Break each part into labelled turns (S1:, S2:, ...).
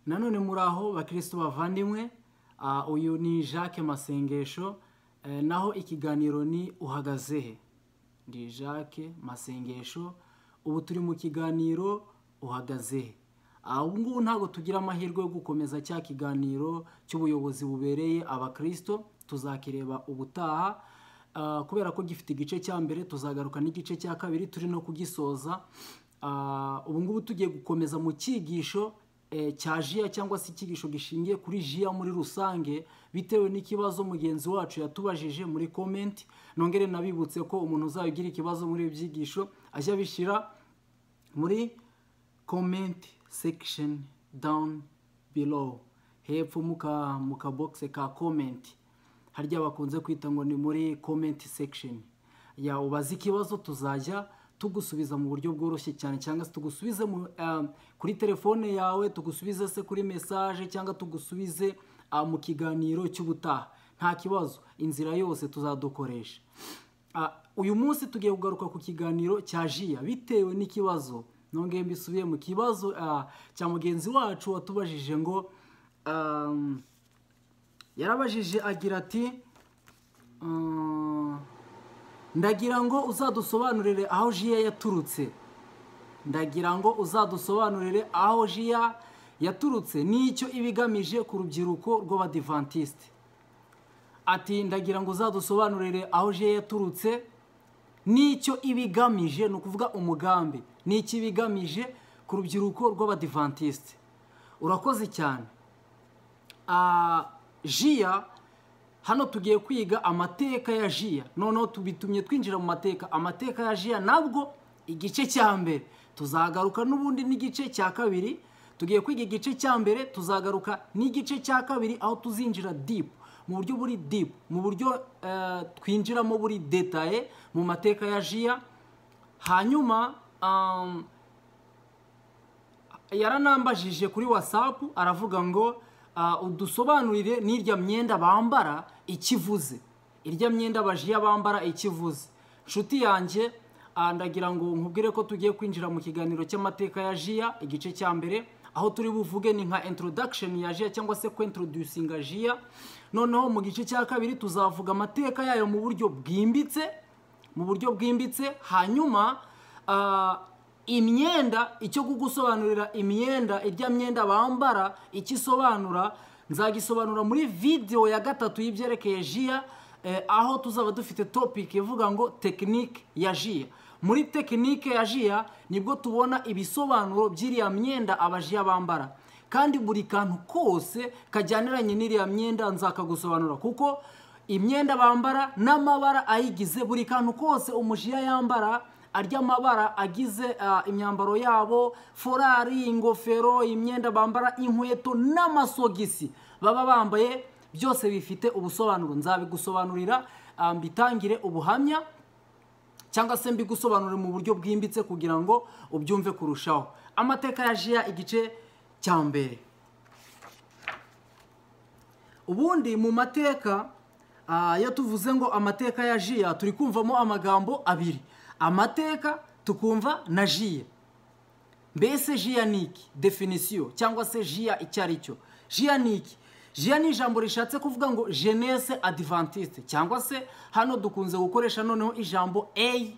S1: Nanone muraho bakristo bavandimwe, uyu ni Jacques Masengesho, naho ikiganiro ni uhagazehe. Ndi Jacques Masengesho, ubu turi mu kiganiro uhagazehe. Ubu ngubu ntabwo tugira amahirwe yo gukomeza cya kiganiro cy'ubuyobozi bubereye abakristo, tuzakireba ubutaha, kubera ko gifite igice cya mbere, tuzagaruka n'igice cya kabiri turi no kugisoza. Ubu ngubu tugiye gukomeza mu cyigisho cya JIA cyangwa se icyigisho gishingiye kuri JIA muri rusange, bitewe n'ikibazo mugenzi wacu yatubajije muri comment. Nongere nabibutse ko umuntu uzagira ikibazo muri ibyigisho ajya bishira muri comment section down below, hepfo muka box ka comment, harya bakunze kwita ngo ni muri comment section. Ya ubaza ikibazo tuzajya tugusubiza mu buryo bworoshye cyane, cyangwa se tugusubize kuri telefone yawe, tugusubize se kuri message, cyangwa tugusubize mu kiganiro cy'ubutaha. Nta kibazo, inzira yose tuzadukoresha. Uyu munsi tugiye kugaruka ku kiganiro cya JIA bitewe n'ikibazo, nongeye mbisubiye mu kibazo cya mugenzi wacu watubajije ngo yarabajije agira ati ndagira ngo uzadusobanurire aho JIA yaturutse. Ndagira ngo uzadusobanurire aho JIA yaturutse n'icyo ibigamije ku rubyiruko rw'Abadiventiste. Ati ndagira ngo uzadusobanurire aho JIA yaturutse n'icyo ibigamije, ni ukuvuga umugambi, n'icyo ibigamije ku rubyiruko rw'Abadiventiste. Urakoze cyane. JIA, hano tugiye kwiga amateka ya JIA. Noneho tubitumye twinjira mu amateka ya JIA, nabwo igice cya mbere tuzagaruka, n'ubundi n'igice cya kabiri. Tugiye kwiga igice cya mbere, tuzagaruka n'igice cya kabiri, aho tuzinjira deep, mu buryo buri deep, mu buryo twinjiramo buri detaye mu mateka ya JIA. Hanyuma yaranambajije kuri WhatsApp, aravuga ngo udusobanurire n'irya myenda bambara ikivuze, irya myenda abajiya bambara ikivuze. Nshuti yanjye, ndagira ngo nkubwire ko tugiye kwinjira mu kiganiro cy'amateka ya JIA igice cya mbere, aho turi buvuge ni nka introduction ya JIA cyangwa se kwintroducinga JIA. Noneho mu gice cya kabiri tuzavuga amateka yayo mu buryo bwimbitse, hanyuma imyenda, icyo kugusobanurira imyenda, irya myenda bambara ikisobanura, nzagisobanura muri video ya gatatu y'ibyerekeye JIA, aho tuzaba dufite topic ivuga ngo technique ya JIA. Muri technique ya JIA nibwo tubona ibisobanuro by'iriya myenda abajiya bambara, kandi buri kantu kose kajyaniranye n'iriya myenda nzakagusobanura, kuko imyenda bambara n'amabara ayigize, buri kantu kose umujiya yambara, arya amabara agize imyambaro yabo, forari, ingofero, imyenda bambara, inkweto n'amasogisi baba bambaye, byose bifite ubusobanuro. Nzabigusobanurira, mbitangire ubuhamya, cyangwa se mbigusobanurire mu buryo bwimbitse kugira ngo ubyumve kurushaho. Amateka ya JIA igice cya mbere. Ubundi mu mateka, iyo tuvuze ngo amateka ya JIA, turi kumvamo amagambo abiri: amateka tukumva na JIA. Mbese JIA ni iki? Definition cyangwa se JIA icyo ari cyo. JIA ni iki? JIA ni ijambo rishatse kuvuga ngo Jeunesse Adventiste, cyangwa se hano dukunze gukoresha noneho ijambo AY.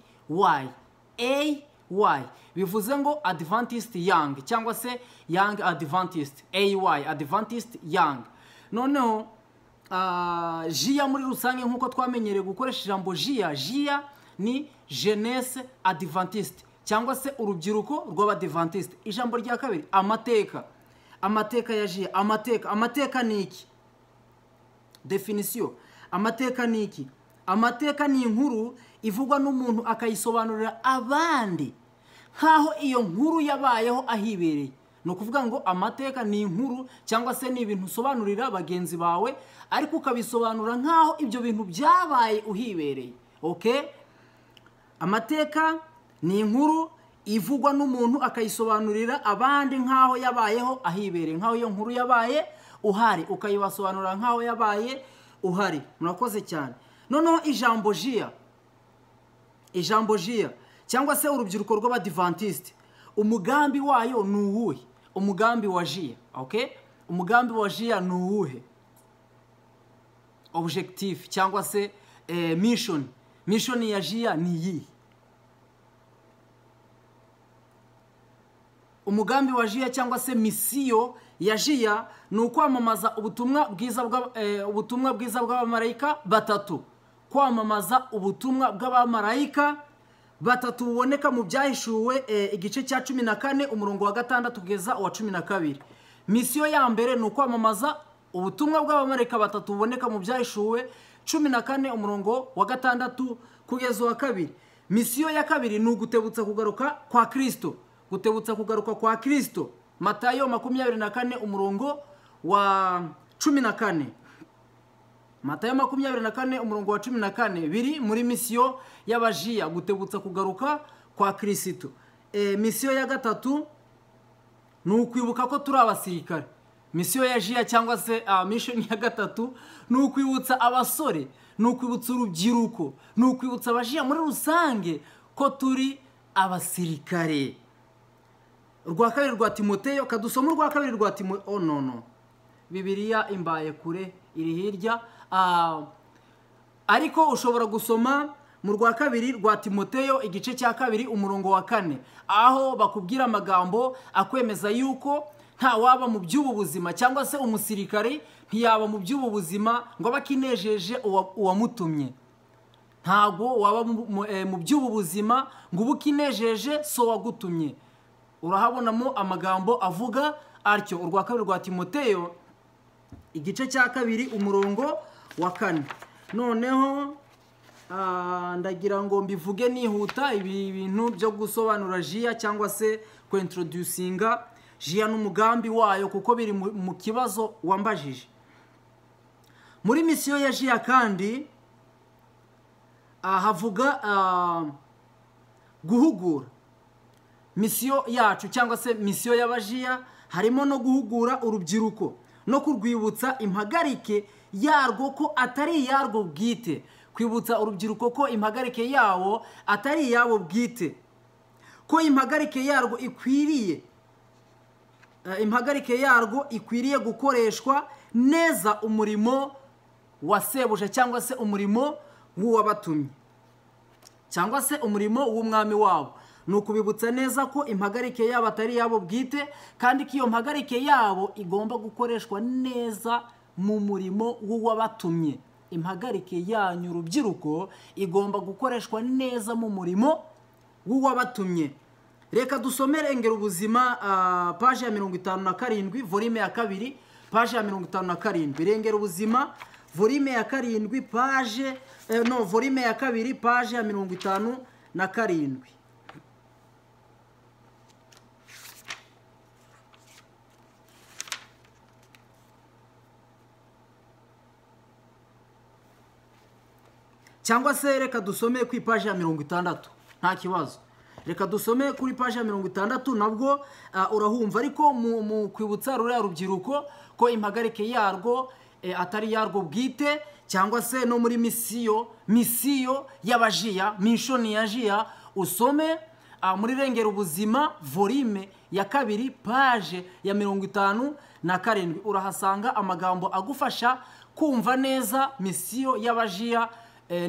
S1: AY bivuze ngo Adventist Young, cyangwa se Young Adventist. AY, Adventist Young. Noneho JIA muri rusange nk'uko twamenyereye gukoresha ijambo JIA, JIA ni Jeunesse Adventiste, cyangwa se urubyiruko rw'Abadiventiste. Ijambo rya kabiri, amateka. Amateka ya JIA. Amateka ni iki? Definition. Amateka ni iki? Amateka ni inkuru ivugwa n'umuntu akayisobanurira abandi nkaho iyo nkuru yabayeho ahibereye. Ni ukuvuga ngo amateka ni inkuru, cyangwa se ni ibintu usobanurira bagenzi bawe, ariko ukabisobanura nkaho ibyo bintu byabaye uhibereye. Okay? Amateka ni inkuru ivugwa n'umuntu akayisobanurira abandi nkaho yabayeho ahibereye, nkaho iyo nkuru yabaye uhari, ukayibasobanurira nkaho yabaye uhari. Murakoze cyane. Noneho ijambo JIA, ijambo JIA cyangwa se urubyiruko rw'Abadiventiste, umugambi wayo ni uwuhe? umugambi wa jiya, okay? Umugambi wa jiya ni uwuhe? Objectif cyangwa se mission ya jiya ni iyi. Umugambi wa jiya cyangwa se misiyo ya jiya ni ukwamamaza ubutumwa bwiza bw'abamarayika batatu. Kwamamaza ubutumwa bw'abamarayika batatu buboneka mu byahishuwe igice cya 14 umurongo wa 6 kugeza wa 12. Misiyo ya mbere ni ukwamamaza ubutumwa bw'abamarayika batatu buboneka mu byahishuwe 14 umurongo wa 6 kugeza wa 2. Misiyo ya kabiri ni ugutebutsa kugaruka kwa Kristo. Gutebutsa kugaruka kwa Kristo, Matayo 24 umurongo wa 14. Matayo 24 umurongo wa 14 biri muri misiyo y'abajiya, gutebutsa kugaruka kwa Kristo. Misiyo ya gatatu ni ukwibuka ko turi abasirikare. Misiyo ya jiya cyangwa se mission ya gatatu ni ukwibutsa abasore, ni ukwibutsa urubyiruko, ni ukwibutsa abajiya muri rusange ko turi abasirikare. Urwa kabiri rwa Timoteyo, kadusoma urwa kabiri rwa Timoteyo. No, Bibiliya imbaye kure iri hirya. Ariko ushobora gusoma mu rwa kabiri rwa Timoteyo igice cya 2 umurongo wa 4, aho bakubwira amagambo akwemeza yuko nta waba mu by'ubu buzima cyangwa se umusirikare ntiyaba mu by'ubu buzima ngo bakinejeje uwamutumye. Ntago waba mu by'ubu buzima ngo ubukinejeje so wagutumye. Urahabonamo amagambo avuga atyo. Urwa kabiri rwa Timoteyo igice cya 2 umurongo wa 4. Noneho ndagira ngo mbivuge nihuta ibi bintu byo gusobanura jiya cyangwa se kuintroducinga jiya n'umugambi wayo, kuko biri mu kibazo wambajije. Muri misiyo ya jiya kandi havuga guhugura. Misiyo yacu cyangwa se misiyo y'abajiya harimo no guhugura urubyiruko no kurwibutsa impagarike yarwo ko atari yarwo bwite. Kwibutsa urubyiruko ko impagarike yawo atari yabo bwite, ko impagarike yarwo ikwiriye gukoreshwa neza umurimo wa sebuja cyangwa se umurimo w'uwabatumye cyangwa se umurimo w'umwami wabo. Ni ukubibutsa neza ko impagarike yabo atari yabo bwite, kandi ko iyo mpagarike yabo igomba gukoreshwa neza mu murimo w'uwabatumye. Impagarike yanyu urubyiruko igomba gukoreshwa neza mu murimo w'uwabatumye. Reka dusome Rengera Ubuzima page ya 57, volume ya 2, page ya 57. Rengera Ubuzima volume ya 7 page volume ya 2 page ya 57. Cyangwa se reka dusome ku ipaje ya 60, nta kibazo. Reka dusome kuri paje ya 60 nabwo urahumva. Ariko mu kwibutsa ruriya rubyiruko ko impagarike yarwo atari yarwo bwite, cyangwa se no muri misiyo y'abajiya, mission ya jiya, usome muri Rengera Ubuzima volume ya 2 page ya 57. Urahasanga amagambo agufasha kumva neza misiyo y'abajiya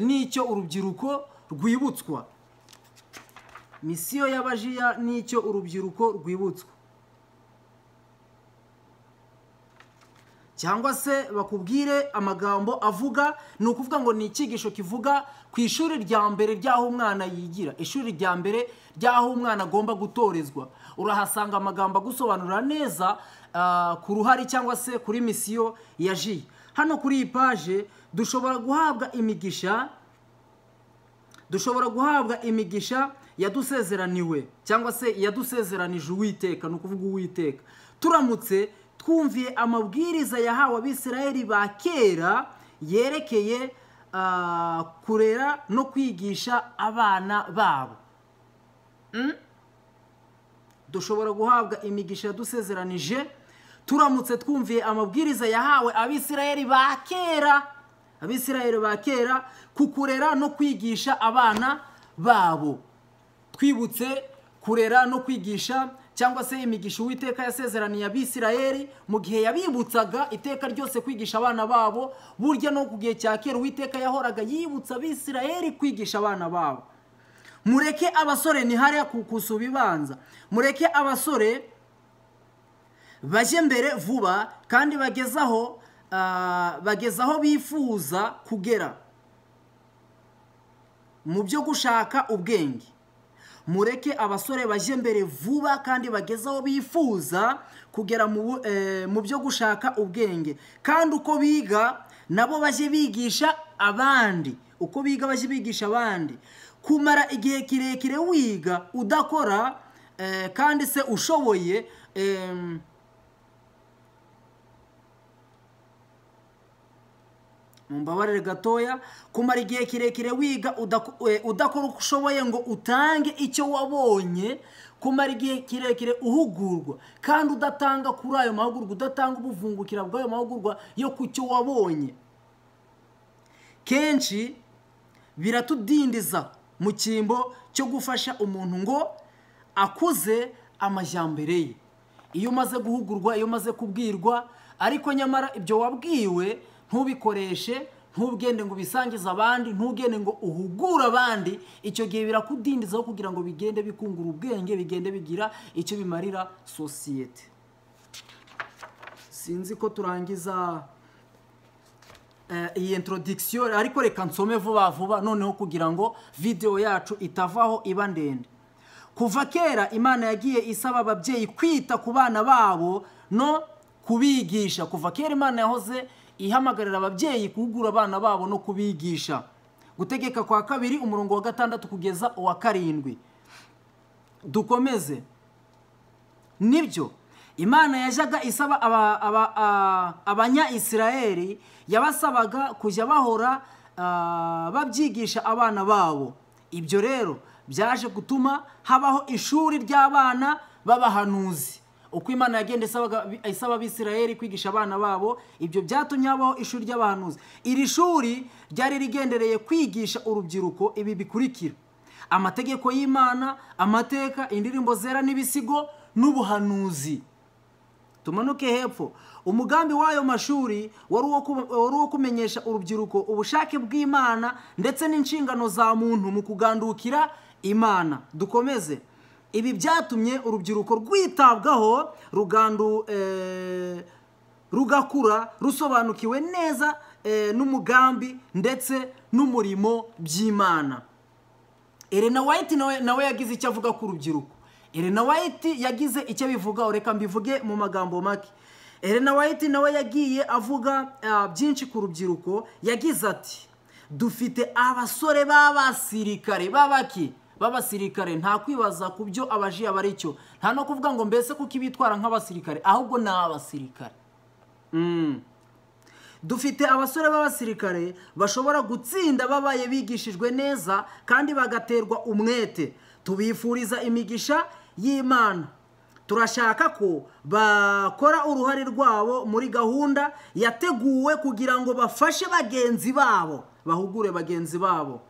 S1: n'icyo urubyiruko rwibutswa. Misiyo y'abajiya n'icyo urubyiruko rwibutswa. Cyangwa se bakubwire amagambo avuga, ni ukuvuga ngo ni icyigisho kivuga ku ishuri rya mbere ry'aho umwana yigira, ishuri rya mbere ry'aho umwana agomba gutorezwa. Urahasanga amagambo agusobanurira neza ku ruhari cyangwa se kuri misiyo ya jiya. Hano kuri iyi paje dushobora guhabwa imigisha yadusezeraniwe cyangwa se yadusezeranije Uwiteka, ni ukuvuga Uwiteka, turamutse twumviye amabwiriza yahawe Abisirayeli ba kera yerekeye kurera no kwigisha abana babo. Dushobora guhabwa imigisha yadusezeranije turamutse twumviye amabwiriza yahawe Abisirayeli ba kera kukurera no kwigisha abana babo. Twibutse kurera no kwigisha cyangwa se imigisha Uwiteka yasezeraniye Abisirayeli mu gihe yabibutsaga iteka ryose kwigisha abana babo. Burya no ku gihe cya kera Uwiteka yahoraga yibutsa Abisirayeli kwigisha abana babo. Mureke abasore ni hariya kukusuba ibanza, mureke abasore baje mbere vuba kandi bagezaho bifuza kugera mu byo gushaka ubwenge. Mureke abasore baje mbere vuba kandi bagezaho bifuza kugera mu byo gushaka ubwenge, kandi uko biga nabo baje bigisha abandi, uko biga baje bigisha abandi. Kumara igihe kirekire wiga udakora kandi se ushoboye mumbabarire gatoya, kumara igihe kirekire wiga udakora uko ushoboye ngo utange icyo wabonye, kumara igihe kirekire uhugurwa kandi udatanga kuri ayo mahugurwa, udatanga ubuvungukira bw'ayo mahugurwa yo ku cyo wabonye, kenshi biratudindiza mu cyimbo cyo gufasha umuntu ngo akuze amajyambere ye. Iyo umaze guhugurwa, iyo umaze kubwirwa, ariko nyamara ibyo wabwiwe ntubikoreshe, ntugende ngo ubisangize abandi, ntugende ngo uhugure abandi, icyo gihe birakudindizaho kugira ngo bigende bikungura ubwenge, bigende bigira icyo bimarira sosiyete. Sinzi ko turangiza iyi introduction, ariko reka nsome vuba vuba noneho kugira ngo video yacu itavaho iba ndende. Kuva kera Imana yagiye isaba ababyeyi kwita ku bana babo no kubigisha. Kuva kera Imana yahoze ihamagarira ababyeyi guhugura abana babo no kubigisha. Gutegeka kwa 2 umurongo wa 6 kugeza wa 7. Dukomeze. Nibyo Imana yajaga isaba abanya Isirayeli, yabasabaga kujya bahora babyigisha abana babo. Ibyo rero byaje gutuma habaho ishuri ry'abana b'abahanuzi. Uko Imana yagenda isaba Abisirayeli kwigisha abana babo, ibyo byatumye habaho ishuri ry'abahanuzi. Iri shuri ryari rigendereye kwigisha urubyiruko ibi bikurikira: amategeko y'Imana, amateka, indirimbo zera n'ibisigo n'ubuhanuzi. Tumanuke hepfo. Umugambi w'ayo mashuri wari uwo kumenyesha urubyiruko ubushake bw'Imana ndetse n'inshingano za muntu mu kugandukira Imana. Dukomeze. Ibi byatumye urubyiruko rwitabwaho, rugakura rusobanukiwe neza n'umugambi ndetse n'umurimo by'Imana. Ellen White nawe yagize icyo avuga ku rubyiruko. Ellen White yagize icyo bivuga, reka mbivuge mu magambo make. Ellen White nawe yagiye avuga byinshi ku rubyiruko. Yagize ati: dufite abasore b'abasirikare b'abasirikare. Nta kwibaza ku byo abajiya bari cyo, nta no kuvuga ngo mbese kuko ibitwara nk'abasirikare, ahubwo ni abasirikare. Dufite abasore b'abasirikare bashobora gutsinda babaye bigishijwe neza kandi bagaterwa umwete. Tubifuriza imigisha y'Imana. Turashaka ko bakora uruhare rwabo muri gahunda yateguwe kugira ngo bafashe bagenzi babo, bahugure bagenzi babo.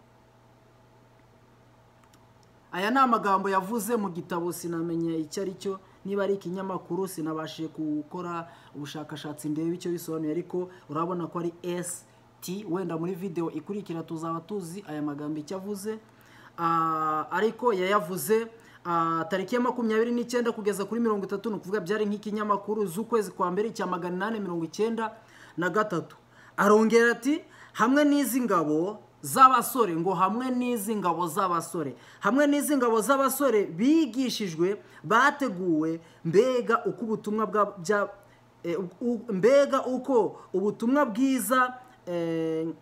S1: Aya ni amagambo yavuze mu gitabo, sinamenye icyo ari cyo, niba ari ikinyamakuru, sinabashije gukora ubushakashatsi ndebe icyo bisobanuye, ariko urabona ko ari ST. Wenda muri video ikurikira tuzaba tuzi aya magambo icyo avuze. Ariko yayavuze tariki ya 29 kugeza kuri 30, no kuvuga byari nk'ikinyamakuru z'ukwezi kwa mbere cya 893. Arongera ati: hamwe n'izi ngabo z'abasore, ngo hamwe n'izi ngabo z'abasore, hamwe n'izi ngabo z'abasore bigishijwe, bateguwe, mbega uko ubutumwa bwiza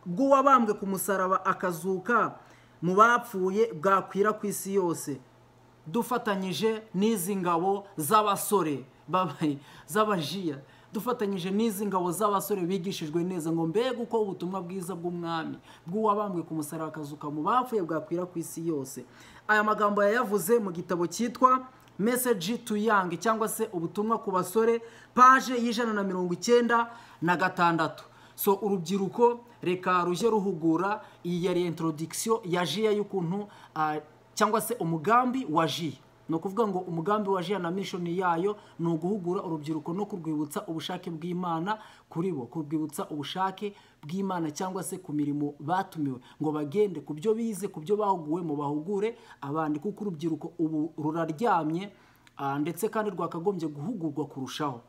S1: bw'uwabambwe ku musaraba akazuka mu bapfuye bwakwira ku isi yose, dufatanyije n'izi ngabo z'abasore z'abajiya, dufatanyije n'izi ngabo z'abasore bigishijwe neza, ngo mbega uko ubutumwa bwiza bw'umwami bw'uwabambwe ku musaraba akazuka mu bapfuye bwakwira ku isi yose. Aya magambo yayavuze mu gitabo cyitwa Message to Young, cyangwa se ubutumwa ku basore, page y'196. So urubyiruko reka ruje ruhugura. Iyi yari introduction ya jiya y'ukuntu cyangwa se umugambi wa jiya. ni ukuvuga ngo umugambi wa jiya na mission yayo ni uguhugura urubyiruko no kurwibutsa ubushake bw'Imana kuri bo, kurwibutsa ubushake bw'Imana cyangwa se ku mirimo batumiwe, ngo bagende ku byo bize, ku byo bahuguwe, mu bahugure abandi, kuko urubyiruko ubu ruraryamye ndetse kandi rwakagombye guhugurwa kurushaho.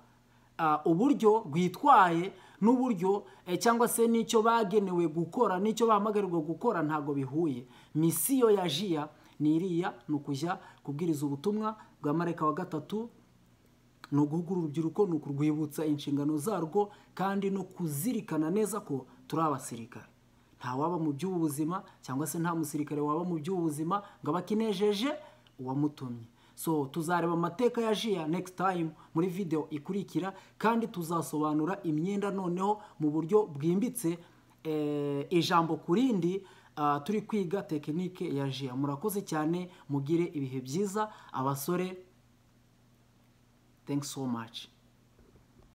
S1: Uburyo rwitwaye n'uburyo cyangwa se n'icyo bagenewe gukora n'icyo bahamagarirwa gukora ntago bihuye. Misiyo ya jiya ni iriya, ni ukujya kubwiriza ubutumwa bwa marayika wa gatatu, ni uguhugura urubyiruko, ni ukurwibutsa inshingano zarwo, kandi no kuzirikana neza ko turi abasirikare. Nta waba mu by'ubu buzima cyangwa se nta musirikare waba mu by'ubu buzima ngo abakinejeje uwamutumye. So tuzareba amateka ya jiya next time muri video ikurikira, kandi tuzasobanura imyenda noneho mu buryo bwimbitse, ijambo kurindi, turi kwiga tekinike ya jiya. Murakoze cyane, mugire ibihe byiza abasore. Thanks so much.